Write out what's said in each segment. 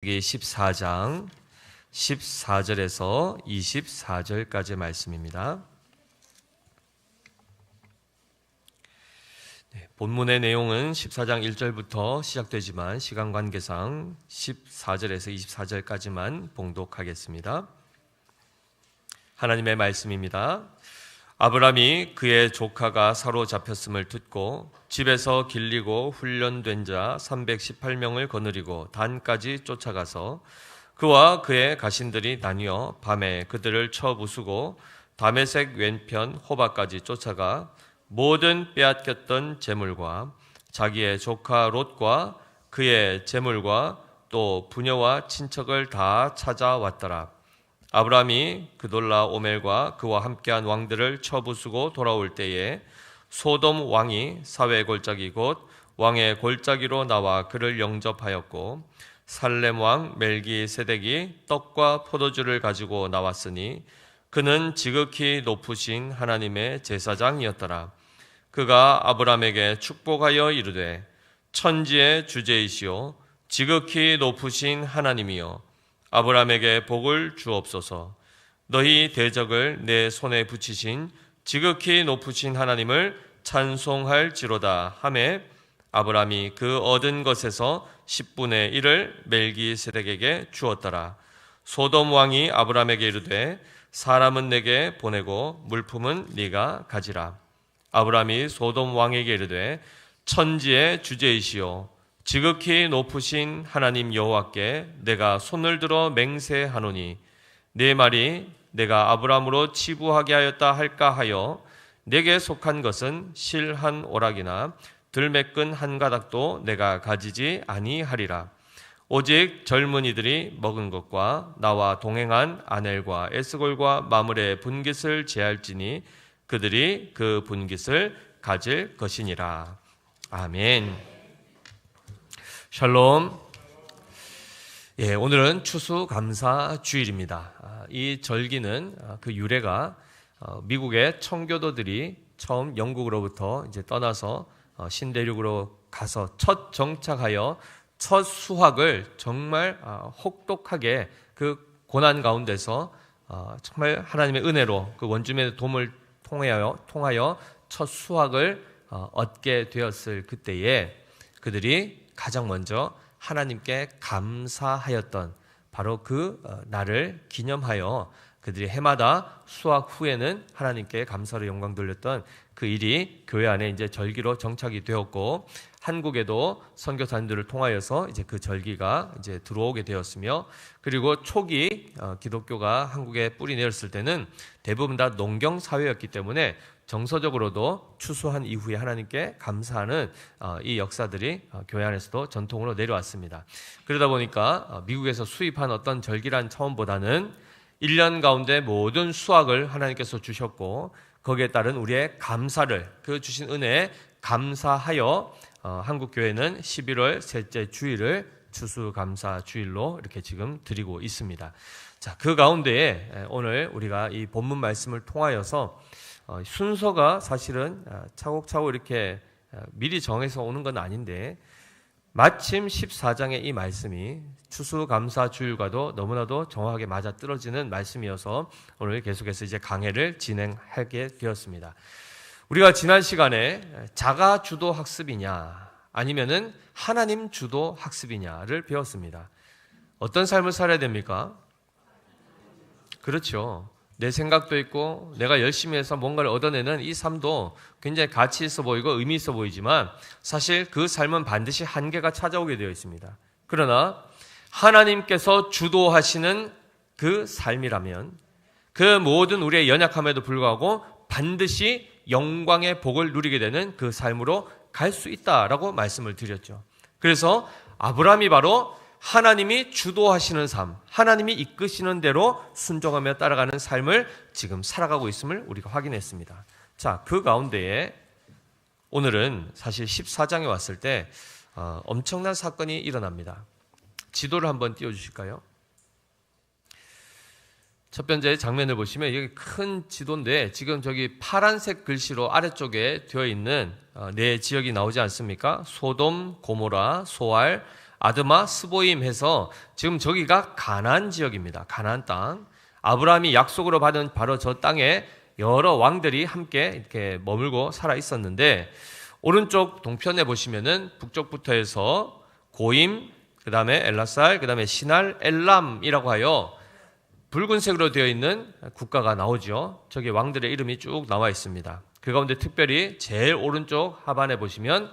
민수기 14장 14절에서 24절까지의 말씀입니다. 본문의 내용은 14장 1절부터 시작되지만 시간 관계상 14절에서 24절까지만 봉독하겠습니다. 하나님의 말씀입니다. 아브람이 그의 조카가 사로잡혔음을 듣고 집에서 길리고 훈련된 자 318명을 거느리고 단까지 쫓아가서 그와 그의 가신들이 나뉘어 밤에 그들을 쳐 부수고 다메섹 왼편 호바까지 쫓아가 모든 빼앗겼던 재물과 자기의 조카 롯과 그의 재물과 또 부녀와 친척을 다 찾아왔더라. 아브람이 그돌라 오멜과 그와 함께한 왕들을 쳐부수고 돌아올 때에 소돔 왕이 사회 골짜기 곧 왕의 골짜기로 나와 그를 영접하였고 살렘 왕 멜기세덱이 떡과 포도주를 가지고 나왔으니 그는 지극히 높으신 하나님의 제사장이었더라. 그가 아브람에게 축복하여 이르되 천지의 주제이시오 지극히 높으신 하나님이여 아브람에게 복을 주옵소서. 너희 대적을 내 손에 붙이신 지극히 높으신 하나님을 찬송할지로다 하매 아브람이 그 얻은 것에서 10분의 1을 멜기세덱에게 주었더라. 소돔 왕이 아브람에게 이르되 사람은 내게 보내고 물품은 네가 가지라. 아브람이 소돔 왕에게 이르되 천지의 주제이시오 지극히 높으신 하나님 여호와께 내가 손을 들어 맹세하노니 네 말이 내가 아브람으로 치부하게 하였다 할까 하여 내게 속한 것은 실 한 오락이나 들매끈 한 가닥도 내가 가지지 아니하리라. 오직 젊은이들이 먹은 것과 나와 동행한 아넬과 에스골과 마물의 분깃을 제할지니 그들이 그 분깃을 가질 것이니라. 아멘. 샬롬. 오늘은 추수감사주일입니다. 이 절기는 그 유래가 미국의 청교도들이 처음 영국으로부터 이제 떠나서 신대륙으로 가서 첫 정착하여 첫 수확을 정말 혹독하게 그 고난 가운데서 정말 하나님의 은혜로 그 원주민의 도움을 통하여 첫 수확을 얻게 되었을 그때에 그들이 가장 먼저 하나님께 감사하였던 바로 그 날을 기념하여 그들이 해마다 수확 후에는 하나님께 감사로 영광 돌렸던 그 일이 교회 안에 이제 절기로 정착이 되었고 한국에도 선교사님들을 통하여서 이제 그 절기가 이제 들어오게 되었으며 그리고 초기 기독교가 한국에 뿌리 내렸을 때는 대부분 다 농경 사회였기 때문에 정서적으로도 추수한 이후에 하나님께 감사하는 이 역사들이 교회 안에서도 전통으로 내려왔습니다. 그러다 보니까 미국에서 수입한 어떤 절기란 차원보다는 1년 가운데 모든 수확을 하나님께서 주셨고 거기에 따른 우리의 감사를 그 주신 은혜에 감사하여 한국 교회는 11월 셋째 주일을 추수감사 주일로 이렇게 지금 드리고 있습니다. 자, 그 가운데에 오늘 우리가 이 본문 말씀을 통하여서 순서가 사실은 차곡차곡 이렇게 미리 정해서 오는 건 아닌데 마침 14장의 이 말씀이 추수감사주일과도 너무나도 정확하게 맞아떨어지는 말씀이어서 오늘 계속해서 이제 강해를 진행하게 되었습니다. 우리가 지난 시간에 자가 주도 학습이냐 아니면은 하나님 주도 학습이냐를 배웠습니다. 어떤 삶을 살아야 됩니까? 그렇죠. 내 생각도 있고 내가 열심히 해서 뭔가를 얻어내는 이 삶도 굉장히 가치 있어 보이고 의미 있어 보이지만 사실 그 삶은 반드시 한계가 찾아오게 되어 있습니다. 그러나 하나님께서 주도하시는 그 삶이라면 그 모든 우리의 연약함에도 불구하고 반드시 영광의 복을 누리게 되는 그 삶으로 갈 수 있다라고 말씀을 드렸죠. 그래서 아브라함이 바로 하나님이 주도하시는 삶, 하나님이 이끄시는 대로 순종하며 따라가는 삶을 지금 살아가고 있음을 우리가 확인했습니다. 자, 그 가운데에 오늘은 사실 14장에 왔을 때 엄청난 사건이 일어납니다. 지도를 한번 띄워주실까요? 첫 번째 장면을 보시면 여기 큰 지도인데 지금 저기 파란색 글씨로 아래쪽에 되어 있는 네 지역이 나오지 않습니까? 소돔, 고모라, 소알, 아드마, 스보임 해서 지금 저기가 가나안 지역입니다. 가나안 땅. 아브라함이 약속으로 받은 바로 저 땅에 여러 왕들이 함께 이렇게 머물고 살아 있었는데, 오른쪽 동편에 보시면은 북쪽부터 해서 고임, 그 다음에 엘라살, 그 다음에 시날, 엘람이라고 하여 붉은색으로 되어 있는 국가가 나오죠. 저기 왕들의 이름이 쭉 나와 있습니다. 그 가운데 특별히 제일 오른쪽 하반에 보시면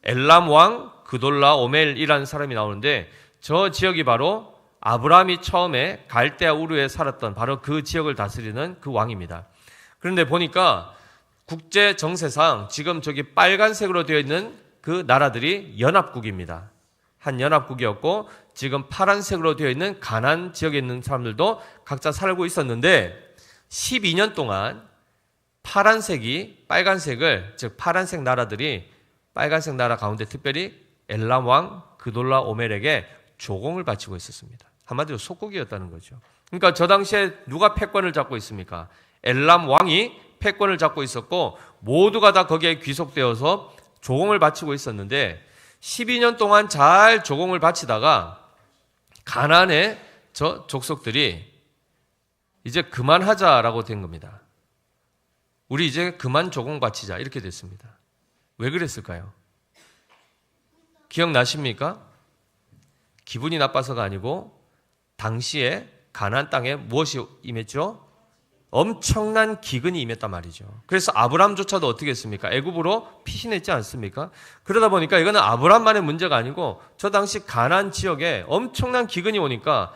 엘람 왕 그돌라 오멜이라는 사람이 나오는데, 저 지역이 바로 아브라함이 처음에 갈대아 우르에 살았던 바로 그 지역을 다스리는 그 왕입니다. 그런데 보니까 국제 정세상 지금 저기 빨간색으로 되어 있는 그 나라들이 연합국입니다. 한 연합국이었고, 지금 파란색으로 되어 있는 가나안 지역에 있는 사람들도 각자 살고 있었는데, 12년 동안 파란색이 빨간색을, 즉 파란색 나라들이 빨간색 나라 가운데 특별히 엘람 왕 그돌라 오멜에게 조공을 바치고 있었습니다. 한마디로 속국이었다는 거죠. 그러니까 저 당시에 누가 패권을 잡고 있습니까? 엘람 왕이 패권을 잡고 있었고, 모두가 다 거기에 귀속되어서 조공을 바치고 있었는데, 12년 동안 잘 조공을 바치다가 가나안의 저 족속들이 이제 그만하자라고 된 겁니다. 우리 이제 그만 조공 바치자, 이렇게 됐습니다. 왜 그랬을까요? 기억나십니까? 기분이 나빠서가 아니고 당시에 가나안 땅에 무엇이 임했죠? 엄청난 기근이 임했단 말이죠. 그래서 아브람조차도 어떻게 했습니까? 애굽으로 피신했지 않습니까? 그러다 보니까 이거는 아브람만의 문제가 아니고 저 당시 가나안 지역에 엄청난 기근이 오니까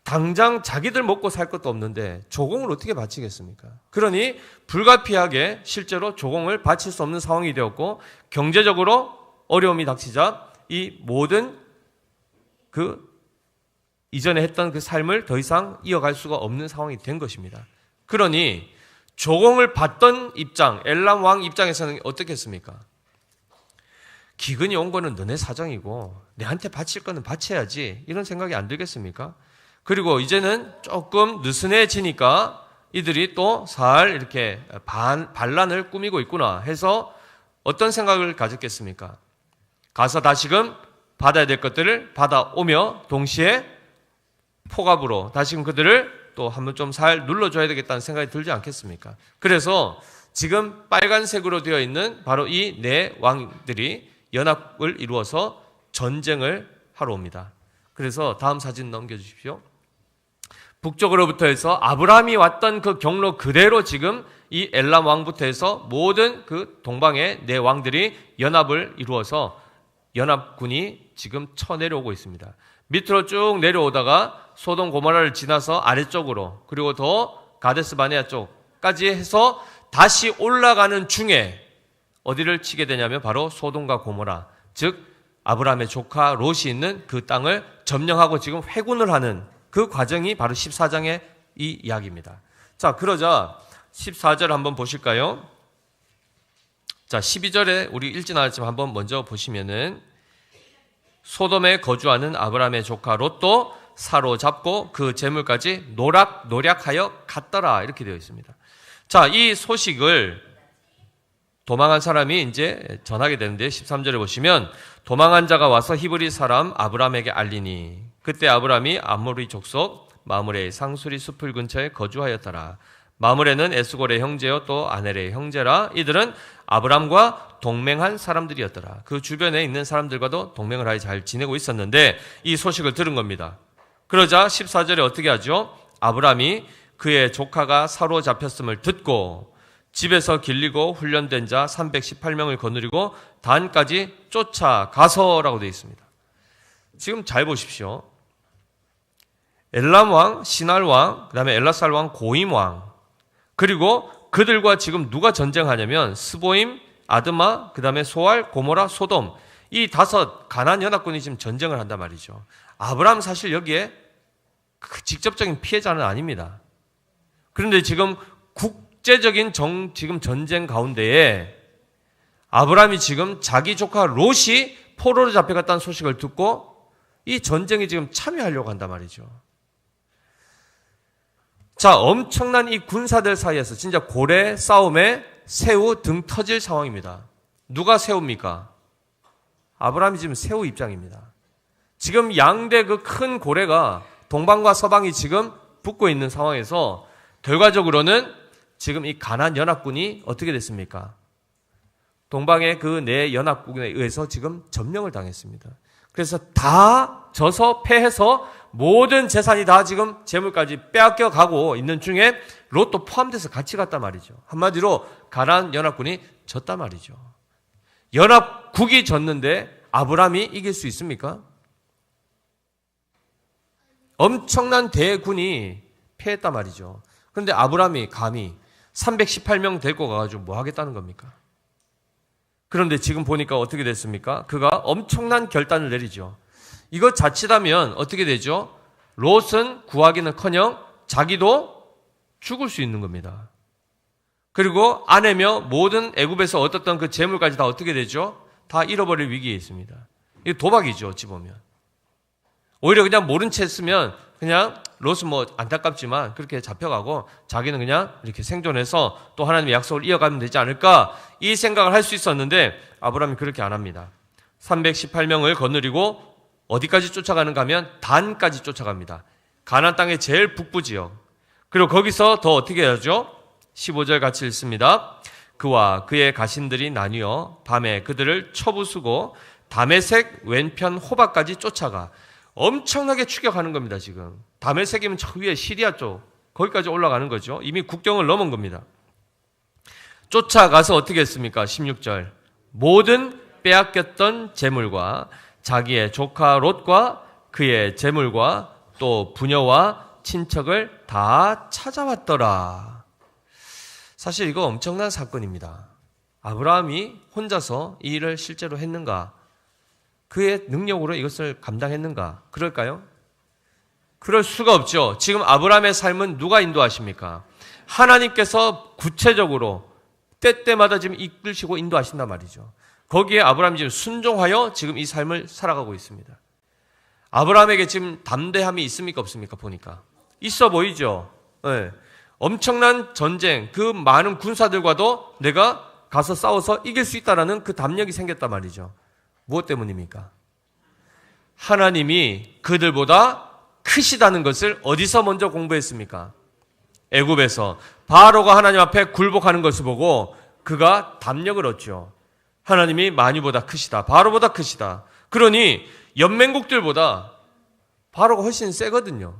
당장 자기들 먹고 살 것도 없는데 조공을 어떻게 바치겠습니까? 그러니 불가피하게 실제로 조공을 바칠 수 없는 상황이 되었고, 경제적으로 어려움이 닥치자 이 모든 그 이전에 했던 그 삶을 더 이상 이어갈 수가 없는 상황이 된 것입니다. 그러니 조공을 받던 입장, 엘람 왕 입장에서는 어떻게 했습니까? 기근이 온 거는 너네 사정이고 내한테 바칠 거는 바쳐야지, 이런 생각이 안 들겠습니까? 그리고 이제는 조금 느슨해지니까 이들이 또 살 이렇게 반란을 꾸미고 있구나 해서 어떤 생각을 가졌겠습니까? 가서 다시금 받아야 될 것들을 받아오며 동시에 포갑으로 다시금 그들을 또 한번 좀 살 눌러줘야 되겠다는 생각이 들지 않겠습니까? 그래서 지금 빨간색으로 되어 있는 바로 이 네 왕들이 연합을 이루어서 전쟁을 하러 옵니다. 그래서 다음 사진 넘겨주십시오. 북쪽으로부터 해서 아브라함이 왔던 그 경로 그대로 지금 이 엘람 왕부터 해서 모든 그 동방의 네 왕들이 연합을 이루어서 연합군이 지금 쳐내려오고 있습니다. 밑으로 쭉 내려오다가 소돔 고모라를 지나서 아래쪽으로, 그리고 더 가데스 바네아 쪽까지 해서 다시 올라가는 중에 어디를 치게 되냐면 바로 소돔과 고모라, 즉 아브라함의 조카 롯이 있는 그 땅을 점령하고 지금 회군을 하는 그 과정이 바로 14장의 이 이야기입니다. 자, 그러자 14절 한번 보실까요? 자, 12절에 우리 읽지 않았지만 한번 먼저 보시면은, 소돔에 거주하는 아브라함의 조카 롯도 사로잡고 그 재물까지 노략하여 갔더라, 이렇게 되어 있습니다. 자, 이 소식을 도망한 사람이 이제 전하게 되는데 13절에 보시면, 도망한 자가 와서 히브리 사람 아브라함에게 알리니 그때 아브라함이 아모리 족속 마므레의 상수리 숲을 근처에 거주하였더라. 마므레는 에스골의 형제요 또 아넬의 형제라. 이들은 아브람과 동맹한 사람들이었더라. 그 주변에 있는 사람들과도 동맹을 하여 잘 지내고 있었는데 이 소식을 들은 겁니다. 그러자 14절에 어떻게 하죠? 아브람이 그의 조카가 사로잡혔음을 듣고 집에서 길리고 훈련된 자 318명을 거느리고 단까지 쫓아가서라고 되어 있습니다. 지금 잘 보십시오. 엘람 왕, 시날 왕, 그 다음에 엘라살 왕, 고임 왕, 그리고 그들과 지금 누가 전쟁하냐면 스보임, 아드마, 그 다음에 소알, 고모라, 소돔, 이 5 가나안 연합군이 지금 전쟁을 한단 말이죠. 아브라함 사실 여기에 직접적인 피해자는 아닙니다. 그런데 지금 국제적인 지금 전쟁 가운데에 아브라함이 지금 자기 조카 롯이 포로로 잡혀갔다는 소식을 듣고 이 전쟁에 지금 참여하려고 한단 말이죠. 자, 엄청난 이 군사들 사이에서 진짜 고래 싸움에 새우 등 터질 상황입니다. 누가 새우입니까? 아브라함이 지금 새우 입장입니다. 지금 양대 그 큰 고래가 동방과 서방이 지금 붙고 있는 상황에서 결과적으로는 지금 이 가나안 연합군이 어떻게 됐습니까? 동방의 그 네 연합군에 의해서 지금 점령을 당했습니다. 그래서 다 져서 패해서 모든 재산이 다 지금 재물까지 빼앗겨 가고 있는 중에 롯도 포함돼서 같이 갔단 말이죠. 한마디로 가나안 연합군이 졌단 말이죠. 연합국이 졌는데 아브라함이 이길 수 있습니까? 엄청난 대군이 패했단 말이죠. 그런데 아브라함이 감히 318명 데리고 가가지고 뭐 하겠다는 겁니까? 그런데 지금 보니까 어떻게 됐습니까? 그가 엄청난 결단을 내리죠. 이거 자칫하면 어떻게 되죠? 롯은 구하기는커녕 자기도 죽을 수 있는 겁니다. 그리고 아내며 모든 애굽에서 얻었던 그 재물까지 다 어떻게 되죠? 다 잃어버릴 위기에 있습니다. 이거 도박이죠, 어찌 보면. 오히려 그냥 모른 채 했으면 그냥 롯은 뭐 안타깝지만 그렇게 잡혀가고 자기는 그냥 이렇게 생존해서 또 하나님의 약속을 이어가면 되지 않을까 이 생각을 할 수 있었는데 아브라함이 그렇게 안 합니다. 318명을 거느리고 어디까지 쫓아가는가 하면 단까지 쫓아갑니다. 가나안 땅의 제일 북부 지역. 그리고 거기서 더 어떻게 하죠? 15절 같이 읽습니다. 그와 그의 가신들이 나뉘어 밤에 그들을 쳐부수고 다메섹 왼편 호박까지 쫓아가 엄청나게 추격하는 겁니다. 지금 다메섹이면 저 위에 시리아 쪽 거기까지 올라가는 거죠. 이미 국경을 넘은 겁니다. 쫓아가서 어떻게 했습니까? 16절 모든 빼앗겼던 재물과 자기의 조카 롯과 그의 재물과 또 부녀와 친척을 다 찾아왔더라. 사실 이거 엄청난 사건입니다. 아브라함이 혼자서 이 일을 실제로 했는가? 그의 능력으로 이것을 감당했는가? 그럴까요? 그럴 수가 없죠. 지금 아브라함의 삶은 누가 인도하십니까? 하나님께서 구체적으로 때때마다 지금 이끌시고 인도하신단 말이죠. 거기에 아브라함이 지금 순종하여 지금 이 삶을 살아가고 있습니다. 아브라함에게 지금 담대함이 있습니까? 없습니까? 보니까. 있어 보이죠? 네. 엄청난 전쟁, 그 많은 군사들과도 내가 가서 싸워서 이길 수 있다라는 그 담력이 생겼단 말이죠. 무엇 때문입니까? 하나님이 그들보다 크시다는 것을 어디서 먼저 공부했습니까? 애굽에서 바로가 하나님 앞에 굴복하는 것을 보고 그가 담력을 얻죠. 하나님이 만유보다 크시다. 바로보다 크시다. 그러니 연맹국들보다 바로가 훨씬 세거든요.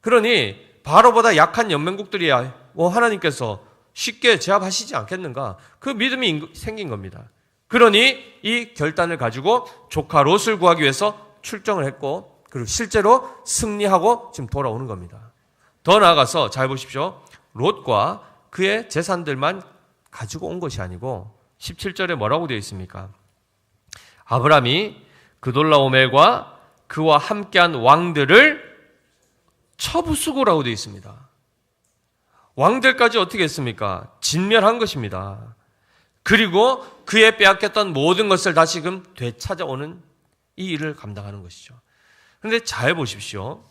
그러니 바로보다 약한 연맹국들이야 하나님께서 쉽게 제압하시지 않겠는가? 그 믿음이 생긴 겁니다. 그러니 이 결단을 가지고 조카 롯을 구하기 위해서 출정을 했고 그리고 실제로 승리하고 지금 돌아오는 겁니다. 더 나아가서 잘 보십시오. 롯과 그의 재산들만 가지고 온 것이 아니고 17절에 뭐라고 되어 있습니까? 아브라함이 그돌라오멜과 그와 함께한 왕들을 처부수고라고 되어 있습니다. 왕들까지 어떻게 했습니까? 진멸한 것입니다. 그리고 그의 빼앗겼던 모든 것을 다시금 되찾아오는 이 일을 감당하는 것이죠. 그런데 잘 보십시오.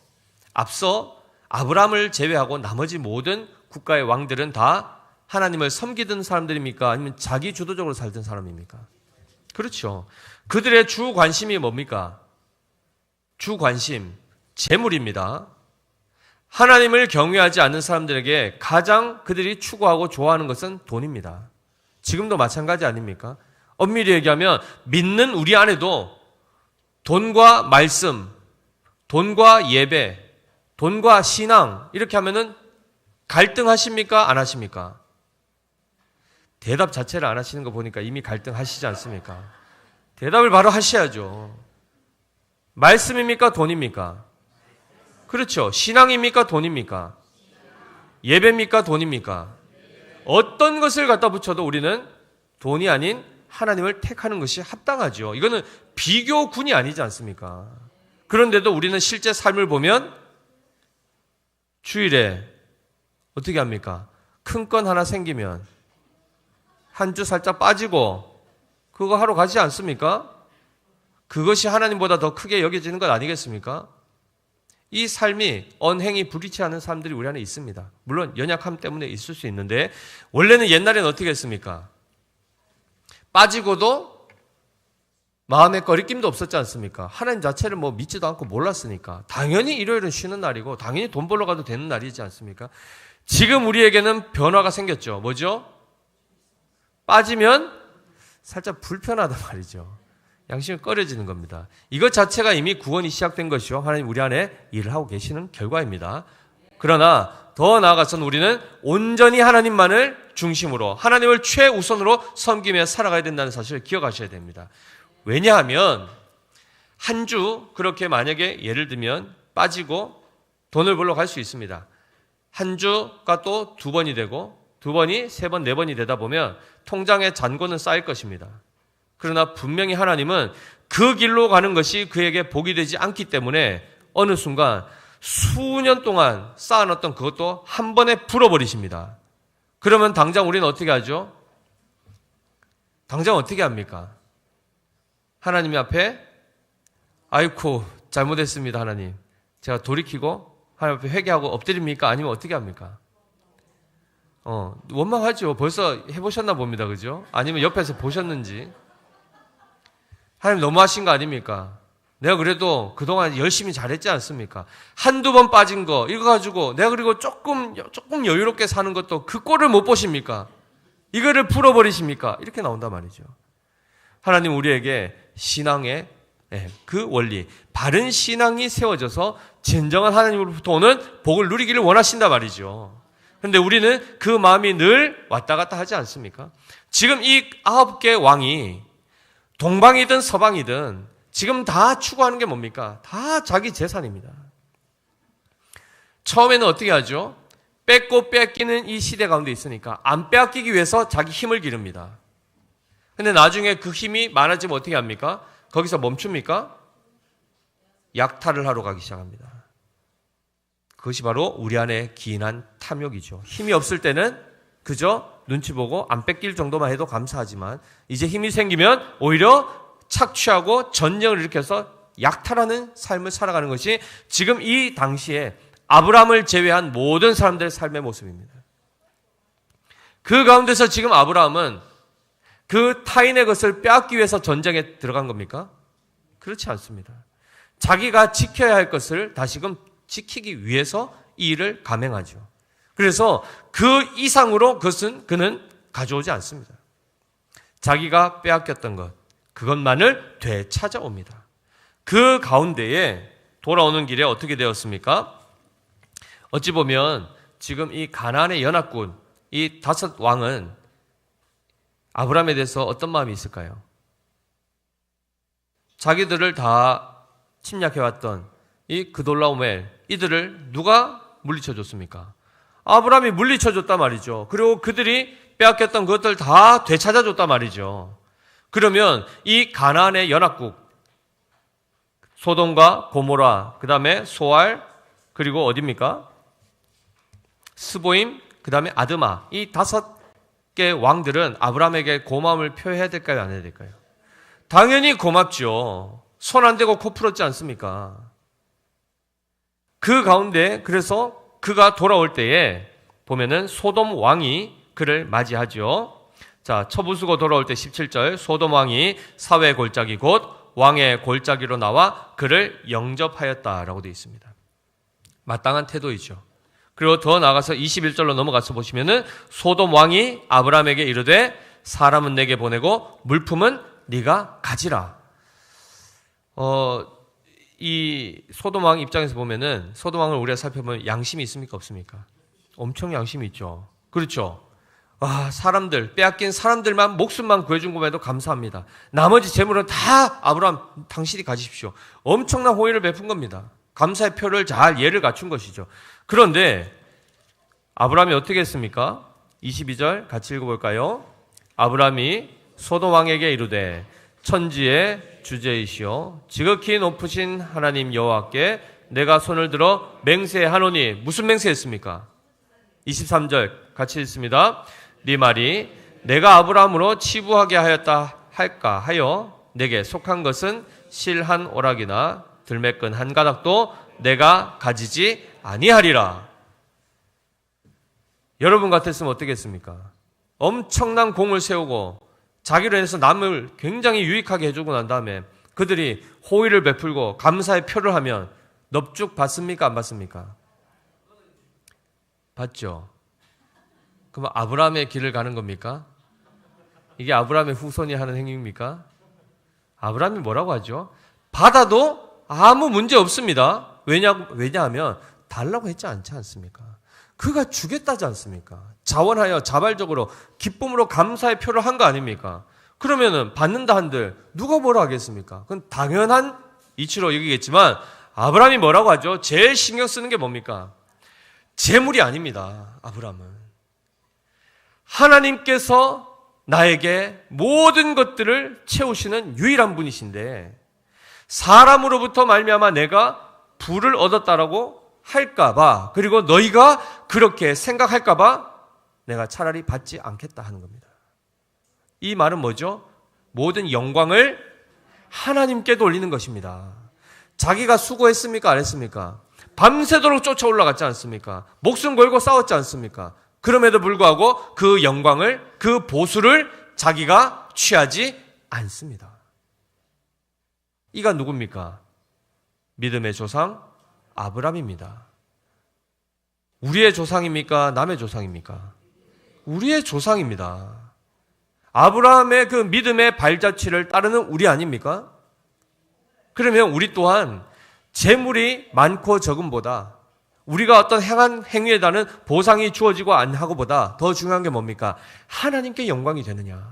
앞서 아브라함을 제외하고 나머지 모든 국가의 왕들은 다 하나님을 섬기던 사람들입니까? 아니면 자기 주도적으로 살던 사람입니까? 그렇죠. 그들의 주 관심이 뭡니까? 주 관심, 재물입니다. 하나님을 경외하지 않는 사람들에게 가장 그들이 추구하고 좋아하는 것은 돈입니다. 지금도 마찬가지 아닙니까? 엄밀히 얘기하면 믿는 우리 안에도 돈과 말씀, 돈과 예배, 돈과 신앙 이렇게 하면은 갈등하십니까? 안 하십니까? 대답 자체를 안 하시는 거 보니까 이미 갈등하시지 않습니까? 대답을 바로 하셔야죠. 말씀입니까? 돈입니까? 그렇죠. 신앙입니까? 돈입니까? 예배입니까? 돈입니까? 어떤 것을 갖다 붙여도 우리는 돈이 아닌 하나님을 택하는 것이 합당하죠. 이거는 비교군이 아니지 않습니까? 그런데도 우리는 실제 삶을 보면 주일에 어떻게 합니까? 큰 건 하나 생기면 한 주 살짝 빠지고 그거 하러 가지 않습니까? 그것이 하나님보다 더 크게 여겨지는 것 아니겠습니까? 이 삶이 언행이 불이치하는 사람들이 우리 안에 있습니다. 물론 연약함 때문에 있을 수 있는데 원래는 옛날에는 어떻게 했습니까? 빠지고도 마음에 거리낌도 없었지 않습니까? 하나님 자체를 뭐 믿지도 않고 몰랐으니까. 당연히 일요일은 쉬는 날이고 당연히 돈 벌러 가도 되는 날이지 않습니까? 지금 우리에게는 변화가 생겼죠. 뭐죠? 빠지면 살짝 불편하단 말이죠. 양심이 꺼려지는 겁니다. 이것 자체가 이미 구원이 시작된 것이요. 하나님 우리 안에 일을 하고 계시는 결과입니다. 그러나 더 나아가서는 우리는 온전히 하나님만을 중심으로 하나님을 최우선으로 섬기며 살아가야 된다는 사실을 기억하셔야 됩니다. 왜냐하면 한 주 그렇게 만약에 예를 들면 빠지고 돈을 벌러 갈 수 있습니다. 한 주가 또 두 번이 되고 두 번이 세 번, 네 번이 되다 보면 통장에 잔고는 쌓일 것입니다. 그러나 분명히 하나님은 그 길로 가는 것이 그에게 복이 되지 않기 때문에 어느 순간 수년 동안 쌓아놨던 그것도 한 번에 풀어버리십니다. 그러면 당장 우리는 어떻게 하죠? 당장 어떻게 합니까? 하나님 앞에 아이쿠 잘못했습니다 하나님. 제가 돌이키고 하나님 앞에 회개하고 엎드립니까? 아니면 어떻게 합니까? 원망하죠. 벌써 해보셨나 봅니다. 그죠? 아니면 옆에서 보셨는지. 하나님 너무하신 거 아닙니까? 내가 그래도 그동안 열심히 잘했지 않습니까? 한두 번 빠진 거 이거 가지고 내가 그리고 조금 여유롭게 사는 것도 그 꼴을 못 보십니까? 이거를 풀어버리십니까? 이렇게 나온단 말이죠. 하나님 우리에게 신앙의 그 원리, 바른 신앙이 세워져서 진정한 하나님으로부터 오는 복을 누리기를 원하신단 말이죠. 그런데 우리는 그 마음이 늘 왔다 갔다 하지 않습니까? 지금 이 9개 왕이 동방이든 서방이든 지금 다 추구하는 게 뭡니까? 다 자기 재산입니다. 처음에는 어떻게 하죠? 뺏고 뺏기는 이 시대 가운데 있으니까 안 빼앗기기 위해서 자기 힘을 기릅니다. 근데 나중에 그 힘이 많아지면 어떻게 합니까? 거기서 멈춥니까? 약탈을 하러 가기 시작합니다. 그것이 바로 우리 안에 기인한 탐욕이죠. 힘이 없을 때는 그저 눈치 보고 안 뺏길 정도만 해도 감사하지만 이제 힘이 생기면 오히려 착취하고 전쟁을 일으켜서 약탈하는 삶을 살아가는 것이 지금 이 당시에 아브라함을 제외한 모든 사람들의 삶의 모습입니다. 그 가운데서 지금 아브라함은 그 타인의 것을 빼앗기 위해서 전쟁에 들어간 겁니까? 그렇지 않습니다. 자기가 지켜야 할 것을 다시금 지키기 위해서 이 일을 감행하죠. 그래서 그 이상으로 그것은 그는 가져오지 않습니다. 자기가 빼앗겼던 것, 그것만을 되찾아옵니다. 그 가운데에 돌아오는 길에 어떻게 되었습니까? 어찌 보면 지금 이 가나안의 연합군, 이 5 왕은 아브라함에 대해서 어떤 마음이 있을까요? 자기들을 다 침략해왔던 이 그돌라오멜, 이들을 누가 물리쳐줬습니까? 아브라함이 물리쳐줬단 말이죠. 그리고 그들이 빼앗겼던 것들 다 되찾아줬단 말이죠. 그러면 이 가나안의 연합국, 소돔과 고모라, 그 다음에 소알, 그리고 어디입니까? 스보임, 그 다음에 아드마, 이 5개 왕들은 아브라함에게 고마움을 표해야 될까요? 안 해야 될까요? 당연히 고맙죠. 손 안 대고 코 풀었지 않습니까? 그 가운데 그래서 그가 돌아올 때에 보면은 소돔 왕이 그를 맞이하죠. 자, 처부수고 돌아올 때 17절 소돔 왕이 사회 골짜기 곧 왕의 골짜기로 나와 그를 영접하였다라고 되어 있습니다. 마땅한 태도이죠. 그리고 더 나아가서 21절로 넘어가서 보시면은 소돔 왕이 아브라함에게 이르되 사람은 내게 보내고 물품은 네가 가지라. 이 소돔 왕 입장에서 보면은 소돔 왕을 우리가 살펴보면 양심이 있습니까? 없습니까? 엄청 양심이 있죠. 그렇죠? 사람들, 빼앗긴 사람들만 목숨만 구해준 것만 해도 감사합니다. 나머지 재물은 다 아브라함 당신이 가지십시오. 엄청난 호의를 베푼 겁니다. 감사의 표를 잘 예를 갖춘 것이죠. 그런데 아브라함이 어떻게 했습니까? 22절 같이 읽어볼까요? 아브라함이 소돔 왕에게 이르되 천지의 주제이시오 지극히 높으신 하나님 여호와께 내가 손을 들어 맹세하노니. 무슨 맹세했습니까? 23절 같이 읽습니다. 네 말이 내가 아브라함으로 치부하게 하였다 할까 하여 내게 속한 것은 실 한 오락이나 들매끈 한 가닥도 내가 가지지 아니하리라. 여러분 같았으면 어떻게 했습니까? 엄청난 공을 세우고 자기로 인해서 남을 굉장히 유익하게 해주고 난 다음에 그들이 호의를 베풀고 감사의 표를 하면 넙죽 받습니까? 안 받습니까? 받죠. 그럼 아브라함의 길을 가는 겁니까? 이게 아브라함의 후손이 하는 행위입니까? 아브라함이 뭐라고 하죠? 받아도 아무 문제 없습니다. 왜냐하면 달라고 했지 않지 않습니까? 그가 주겠다지 않습니까? 자원하여 자발적으로 기쁨으로 감사의 표를 한 거 아닙니까? 그러면은 받는다 한들 누가 뭐라 하겠습니까? 그건 당연한 이치로 여기겠지만 아브라함이 뭐라고 하죠? 제일 신경 쓰는 게 뭡니까? 재물이 아닙니다. 아브라함은 하나님께서 나에게 모든 것들을 채우시는 유일한 분이신데 사람으로부터 말미암아 내가 부를 얻었다라고 할까봐, 그리고 너희가 그렇게 생각할까봐 내가 차라리 받지 않겠다 하는 겁니다. 이 말은 뭐죠? 모든 영광을 하나님께 돌리는 것입니다. 자기가 수고했습니까? 안 했습니까? 밤새도록 쫓아 올라갔지 않습니까? 목숨 걸고 싸웠지 않습니까? 그럼에도 불구하고 그 영광을, 그 보수를 자기가 취하지 않습니다. 이가 누굽니까? 믿음의 조상 아브라함입니다. 우리의 조상입니까? 남의 조상입니까? 우리의 조상입니다. 아브라함의 그 믿음의 발자취를 따르는 우리 아닙니까? 그러면 우리 또한 재물이 많고 적음보다 우리가 어떤 행한 행위에 따른 보상이 주어지고 안 하고보다 더 중요한 게 뭡니까? 하나님께 영광이 되느냐.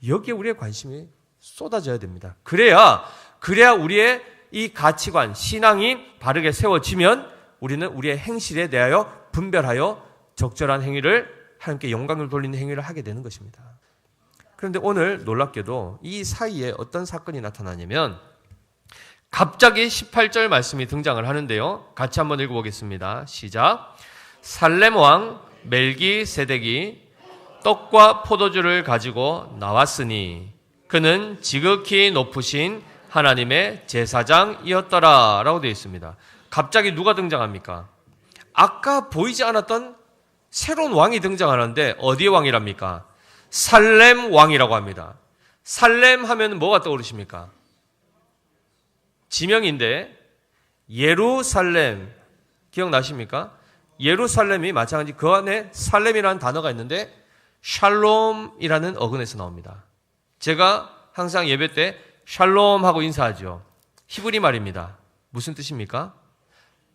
여기에 우리의 관심이 쏟아져야 됩니다. 그래야 우리의 이 가치관, 신앙이 바르게 세워지면 우리는 우리의 행실에 대하여 분별하여 적절한 행위를, 하나님께 영광을 돌리는 행위를 하게 되는 것입니다. 그런데 오늘 놀랍게도 이 사이에 어떤 사건이 나타나냐면 갑자기 18절 말씀이 등장을 하는데요. 같이 한번 읽어보겠습니다. 시작. 살렘 왕 멜기세덱이 떡과 포도주를 가지고 나왔으니 그는 지극히 높으신 하나님의 제사장이었더라 라고 되어 있습니다. 갑자기 누가 등장합니까? 아까 보이지 않았던 새로운 왕이 등장하는데 어디의 왕이랍니까? 살렘 왕이라고 합니다. 살렘 하면 뭐가 떠오르십니까? 지명인데 예루살렘 기억나십니까? 예루살렘이 마찬가지 그 안에 살렘이라는 단어가 있는데 샬롬이라는 어근에서 나옵니다. 제가 항상 예배 때 샬롬하고 인사하죠. 히브리 말입니다. 무슨 뜻입니까?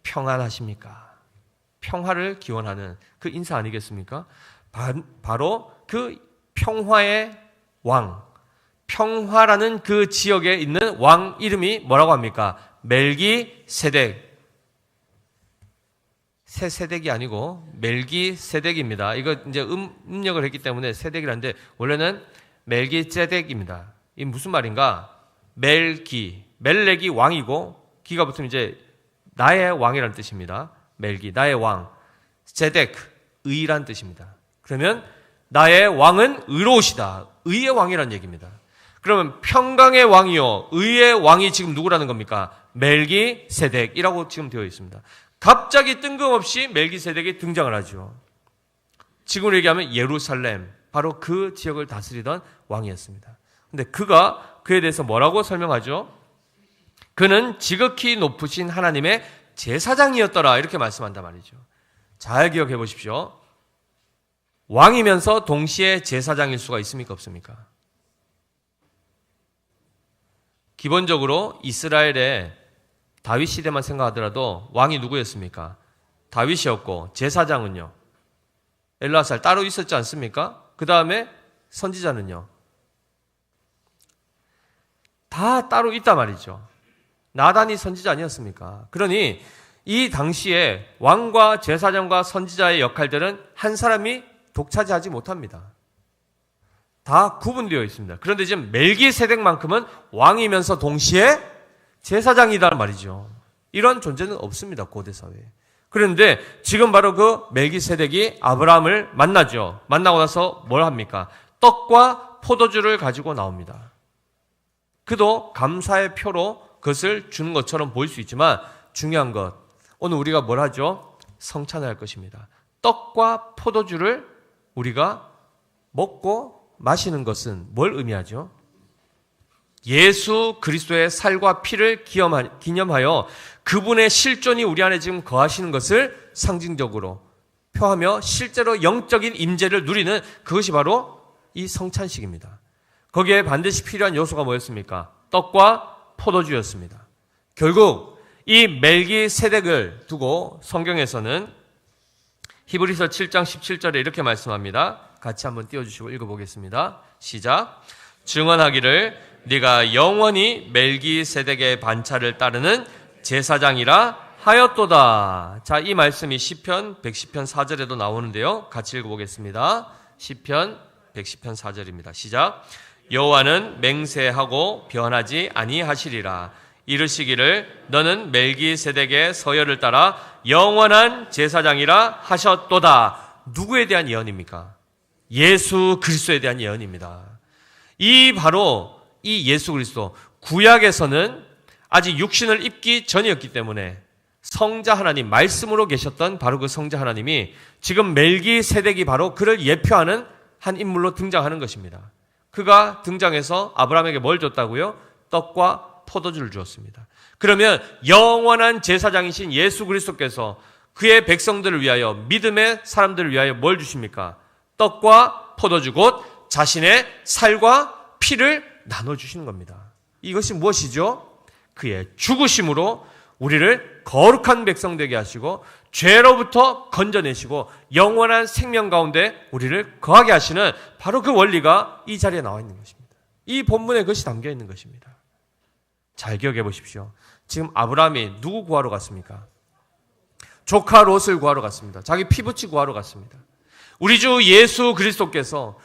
평안하십니까? 평화를 기원하는 그 인사 아니겠습니까? 바로 그 평화의 왕, 평화라는 그 지역에 있는 왕 이름이 뭐라고 합니까? 멜기세덱. 새 세덱이 아니고 멜기세덱입니다. 이거 이제 음력을 했기 때문에 세덱이라는데 원래는 멜기세덱입니다. 이 무슨 말인가? 멜렉이 왕이고 기가 붙으면 이제 나의 왕이라는 뜻입니다. 멜기, 나의 왕. 세덱, 의란 뜻입니다. 그러면 나의 왕은 의로우시다. 의의 왕이라는 얘기입니다. 그러면 평강의 왕이요 의의 왕이 지금 누구라는 겁니까? 멜기세덱이라고 지금 되어 있습니다. 갑자기 뜬금없이 멜기세덱이 등장을 하죠. 지금으로 얘기하면 예루살렘, 바로 그 지역을 다스리던 왕이었습니다. 근데 그에 대해서 뭐라고 설명하죠? 그는 지극히 높으신 하나님의 제사장이었더라 이렇게 말씀한단 말이죠. 잘 기억해 보십시오. 왕이면서 동시에 제사장일 수가 있습니까? 없습니까? 기본적으로 이스라엘의 다윗 시대만 생각하더라도 왕이 누구였습니까? 다윗이었고 제사장은요? 엘르아살 따로 있었지 않습니까? 그 다음에 선지자는요? 다 따로 있단 말이죠. 나단이 선지자 아니었습니까? 그러니 이 당시에 왕과 제사장과 선지자의 역할들은 한 사람이 독차지하지 못합니다. 다 구분되어 있습니다. 그런데 지금 멜기세덱만큼은 왕이면서 동시에 제사장이다 말이죠. 이런 존재는 없습니다. 고대 사회에. 그런데 지금 바로 그 멜기세덱이 아브라함을 만나죠. 만나고 나서 뭘 합니까? 떡과 포도주를 가지고 나옵니다. 그도 감사의 표로 그것을 주는 것처럼 보일 수 있지만 중요한 것, 오늘 우리가 뭘 하죠? 성찬을 할 것입니다. 떡과 포도주를 우리가 먹고 마시는 것은 뭘 의미하죠? 예수 그리스도의 살과 피를 기념하여 그분의 실존이 우리 안에 지금 거하시는 것을 상징적으로 표하며 실제로 영적인 임재를 누리는 그것이 바로 이 성찬식입니다. 거기에 반드시 필요한 요소가 뭐였습니까? 떡과 포도주였습니다. 결국 이 멜기세덱을 두고 성경에서는 히브리서 7장 17절에 이렇게 말씀합니다. 같이 한번 띄워주시고 읽어보겠습니다. 시작. 증언하기를 네가 영원히 멜기세덱의 반차를 따르는 제사장이라 하였도다. 자, 이 말씀이 시편 110편 4절에도 나오는데요. 같이 읽어보겠습니다. 시편 110편 4절입니다. 시작. 여호와는 맹세하고 변하지 아니하시리라. 이르시기를 너는 멜기세덱의 서열을 따라 영원한 제사장이라 하셨도다. 누구에 대한 예언입니까? 예수 그리스도에 대한 예언입니다. 바로 이 예수 그리스도, 구약에서는 아직 육신을 입기 전이었기 때문에 성자 하나님, 말씀으로 계셨던 바로 그 성자 하나님이 지금 멜기세덱이 바로 그를 예표하는 한 인물로 등장하는 것입니다. 그가 등장해서 아브라함에게 뭘 줬다고요? 떡과 포도주를 주었습니다. 그러면 영원한 제사장이신 예수 그리스도께서 그의 백성들을 위하여, 믿음의 사람들을 위하여 뭘 주십니까? 떡과 포도주, 곧 자신의 살과 피를 나눠주시는 겁니다. 이것이 무엇이죠? 그의 죽으심으로 우리를 거룩한 백성 되게 하시고 죄로부터 건져내시고 영원한 생명 가운데 우리를 거하게 하시는 바로 그 원리가 이 자리에 나와 있는 것입니다. 이 본문에 그것이 담겨 있는 것입니다. 잘 기억해 보십시오. 지금 아브라함이 누구 구하러 갔습니까? 조카 롯을 구하러 갔습니다. 자기 피부치 구하러 갔습니다. 우리 주 예수 그리스도께서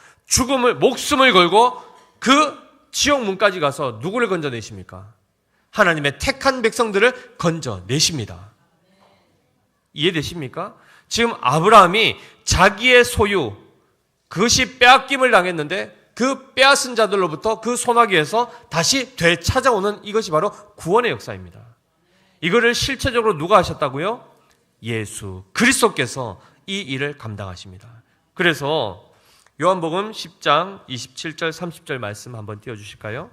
목숨을 걸고 그 지옥문까지 가서 누구를 건져내십니까? 하나님의 택한 백성들을 건져내십니다. 이해되십니까? 지금 아브라함이 자기의 소유, 그것이 빼앗김을 당했는데 그 빼앗은 자들로부터 그 소나기에서 다시 되찾아오는 이것이 바로 구원의 역사입니다. 이거를 실체적으로 누가 하셨다고요? 예수 그리스도께서 이 일을 감당하십니다. 그래서 요한복음 10장 27절 30절 말씀 한번 띄워주실까요?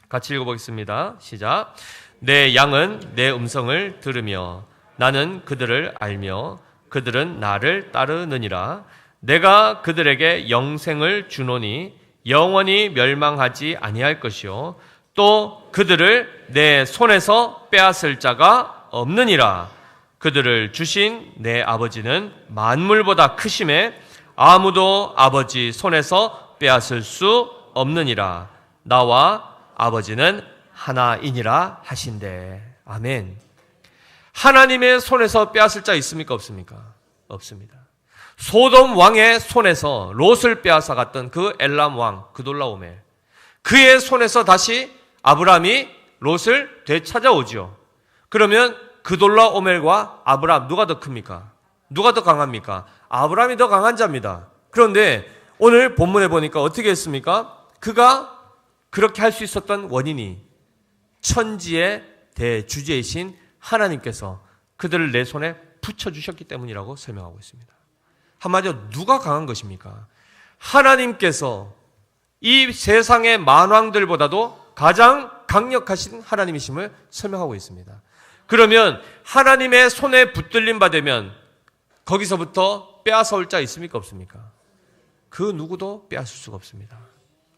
같이 읽어보겠습니다. 시작. 내 양은 내 음성을 들으며 나는 그들을 알며 그들은 나를 따르느니라. 내가 그들에게 영생을 주노니 영원히 멸망하지 아니할 것이요 또 그들을 내 손에서 빼앗을 자가 없느니라. 그들을 주신 내 아버지는 만물보다 크심에 아무도 아버지 손에서 빼앗을 수 없느니라. 나와 아버지는 하나이니라 하신대. 아멘. 하나님의 손에서 빼앗을 자 있습니까? 없습니까? 없습니다. 소돔 왕의 손에서 롯을 빼앗아 갔던 그 엘람 왕 그돌라오멜, 그의 손에서 다시 아브라함이 롯을 되찾아오죠. 그러면 그돌라오멜과 아브라함 누가 더 큽니까? 누가 더 강합니까? 아브라함이 더 강한 자입니다. 그런데 오늘 본문에 보니까 어떻게 했습니까? 그가 그렇게 할 수 있었던 원인이 천지의 대주제이신 하나님께서 그들을 내 손에 붙여주셨기 때문이라고 설명하고 있습니다. 한마디로 누가 강한 것입니까? 하나님께서 이 세상의 만왕들보다도 가장 강력하신 하나님이심을 설명하고 있습니다. 그러면 하나님의 손에 붙들림 받으면 거기서부터 빼앗아올 자 있습니까? 없습니까? 그 누구도 빼앗을 수가 없습니다.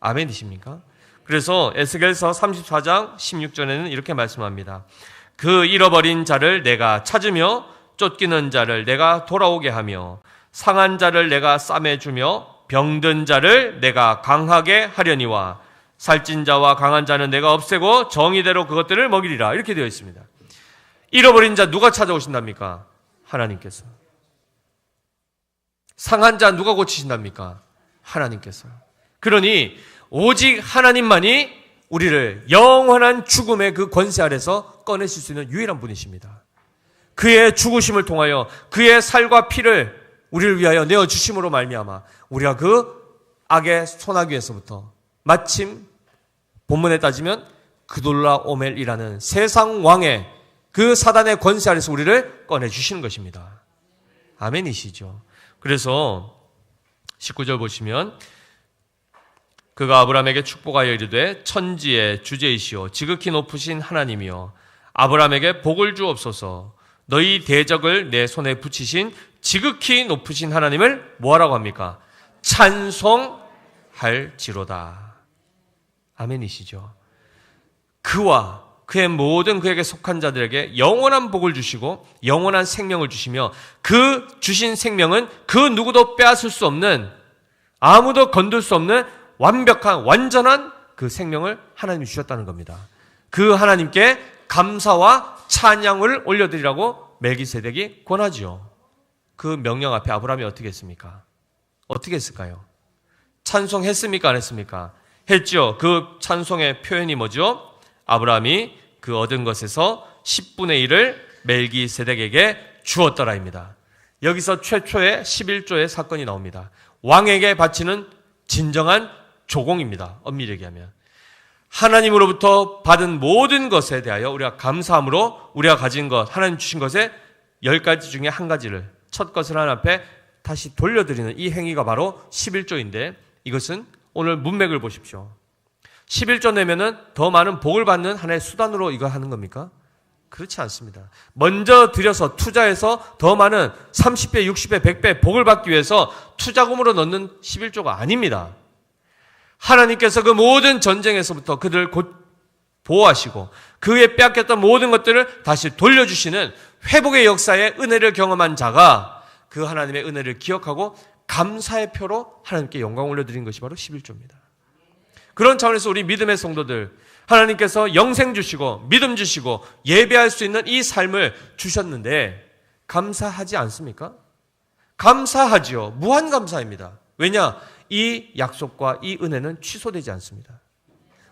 아멘이십니까? 그래서 에스겔서 34장 16절에는 이렇게 말씀합니다. 그 잃어버린 자를 내가 찾으며 쫓기는 자를 내가 돌아오게 하며 상한 자를 내가 싸매주며 병든 자를 내가 강하게 하려니와 살찐 자와 강한 자는 내가 없애고 정의대로 그것들을 먹이리라. 이렇게 되어 있습니다. 잃어버린 자 누가 찾아오신답니까? 하나님께서. 상한 자 누가 고치신답니까? 하나님께서. 그러니 오직 하나님만이 우리를 영원한 죽음의 그 권세 아래서 꺼내실 수 있는 유일한 분이십니다. 그의 죽으심을 통하여 그의 살과 피를 우리를 위하여 내어주심으로 말미암아 우리가 그 악의 소나기에서부터 마침 본문에 따지면 그돌라오멜이라는 세상 왕의 그 사단의 권세 아래서 우리를 꺼내주시는 것입니다. 아멘이시죠. 그래서 19절 보시면 그가 아브라함에게 축복하여 이르되 천지의 주제이시오 지극히 높으신 하나님이여 아브라함에게 복을 주옵소서. 너희 대적을 내 손에 붙이신 지극히 높으신 하나님을 뭐하라고 합니까? 찬송할지로다. 아멘이시죠. 그와 그의 모든 그에게 속한 자들에게 영원한 복을 주시고 영원한 생명을 주시며 그 주신 생명은 그 누구도 빼앗을 수 없는, 아무도 건들 수 없는 완벽한 완전한 그 생명을 하나님이 주셨다는 겁니다. 그 하나님께 감사와 찬양을 올려드리라고 멜기세덱이 권하지요. 그 명령 앞에 아브라함이 어떻게 했습니까? 어떻게 했을까요? 찬송했습니까? 안 했습니까? 했죠. 그 찬송의 표현이 뭐죠? 아브라함이 그 얻은 것에서 10분의 1을 멜기세덱에게 주었더라입니다. 여기서 최초의 11조의 사건이 나옵니다. 왕에게 바치는 진정한 조공입니다. 엄밀히 얘기하면 하나님으로부터 받은 모든 것에 대하여 우리가 감사함으로 우리가 가진 것, 하나님 주신 것의 10가지 중에 한 가지를, 첫 것을 하나님 앞에 다시 돌려드리는 이 행위가 바로 11조인데, 이것은 오늘 문맥을 보십시오. 11조 내면은 더 많은 복을 받는 하나의 수단으로 이거 하는 겁니까? 그렇지 않습니다. 먼저 들여서 투자해서 더 많은 30배, 60배, 100배 복을 받기 위해서 투자금으로 넣는 11조가 아닙니다. 하나님께서 그 모든 전쟁에서부터 그들을 곧 보호하시고 그에 빼앗겼던 모든 것들을 다시 돌려주시는 회복의 역사에 은혜를 경험한 자가 그 하나님의 은혜를 기억하고 감사의 표로 하나님께 영광을 올려드린 것이 바로 11조입니다. 그런 차원에서 우리 믿음의 성도들, 하나님께서 영생 주시고 믿음 주시고 예배할 수 있는 이 삶을 주셨는데 감사하지 않습니까? 감사하지요. 무한 감사입니다. 왜냐? 이 약속과 이 은혜는 취소되지 않습니다.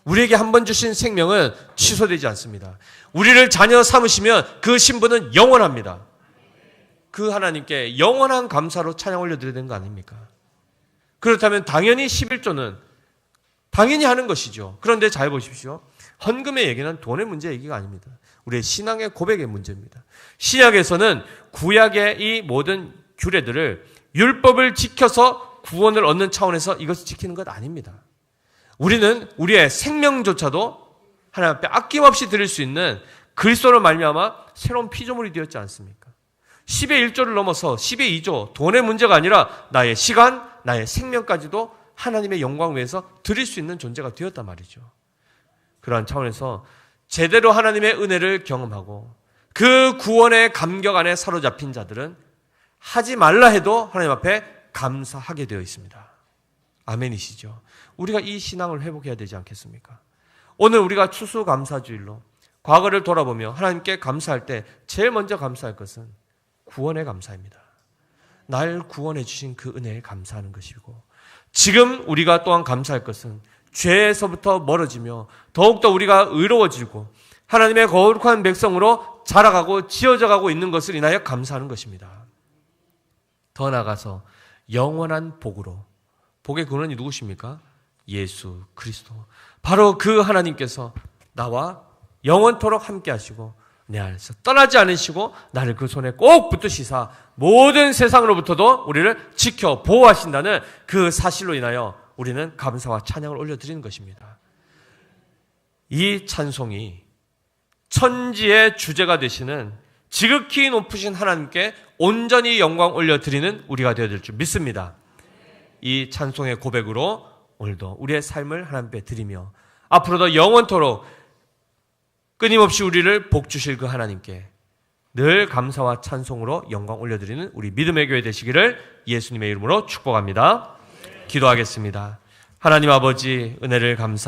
우리에게 한 번 주신 생명은 취소되지 않습니다. 우리를 자녀 삼으시면 그 신분은 영원합니다. 그 하나님께 영원한 감사로 찬양 올려드려야 되는 거 아닙니까? 그렇다면 당연히 11조는 당연히 하는 것이죠. 그런데 잘 보십시오. 헌금의 얘기는 돈의 문제 얘기가 아닙니다. 우리의 신앙의 고백의 문제입니다. 신약에서는 구약의 이 모든 규례들을 율법을 지켜서 구원을 얻는 차원에서 이것을 지키는 것 아닙니다. 우리는 우리의 생명조차도 하나님 앞에 아낌없이 드릴 수 있는 그리스도로 말미암아 새로운 피조물이 되었지 않습니까? 10의 1조를 넘어서 10의 2조, 돈의 문제가 아니라 나의 시간, 나의 생명까지도 하나님의 영광 위해서 드릴 수 있는 존재가 되었단 말이죠. 그러한 차원에서 제대로 하나님의 은혜를 경험하고 그 구원의 감격 안에 사로잡힌 자들은 하지 말라 해도 하나님 앞에 감사하게 되어 있습니다. 아멘이시죠? 우리가 이 신앙을 회복해야 되지 않겠습니까? 오늘 우리가 추수감사주일로 과거를 돌아보며 하나님께 감사할 때 제일 먼저 감사할 것은 구원의 감사입니다. 날 구원해 주신 그 은혜에 감사하는 것이고, 지금 우리가 또한 감사할 것은 죄에서부터 멀어지며 더욱더 우리가 의로워지고 하나님의 거룩한 백성으로 자라가고 지어져가고 있는 것을 인하여 감사하는 것입니다. 더 나아가서 영원한 복으로, 복의 근원이 누구십니까? 예수 그리스도. 바로 그 하나님께서 나와 영원토록 함께 하시고 내 안에서 떠나지 않으시고 나를 그 손에 꼭 붙드시사 모든 세상으로부터도 우리를 지켜 보호하신다는 그 사실로 인하여 우리는 감사와 찬양을 올려드리는 것입니다. 이 찬송이 천지의 주제가 되시는 지극히 높으신 하나님께 온전히 영광 올려드리는 우리가 되어야 될 줄 믿습니다. 이 찬송의 고백으로 오늘도 우리의 삶을 하나님께 드리며 앞으로도 영원토록 끊임없이 우리를 복주실 그 하나님께 늘 감사와 찬송으로 영광 올려드리는 우리 믿음의 교회 되시기를 예수님의 이름으로 축복합니다. 기도하겠습니다. 하나님 아버지, 은혜를 감사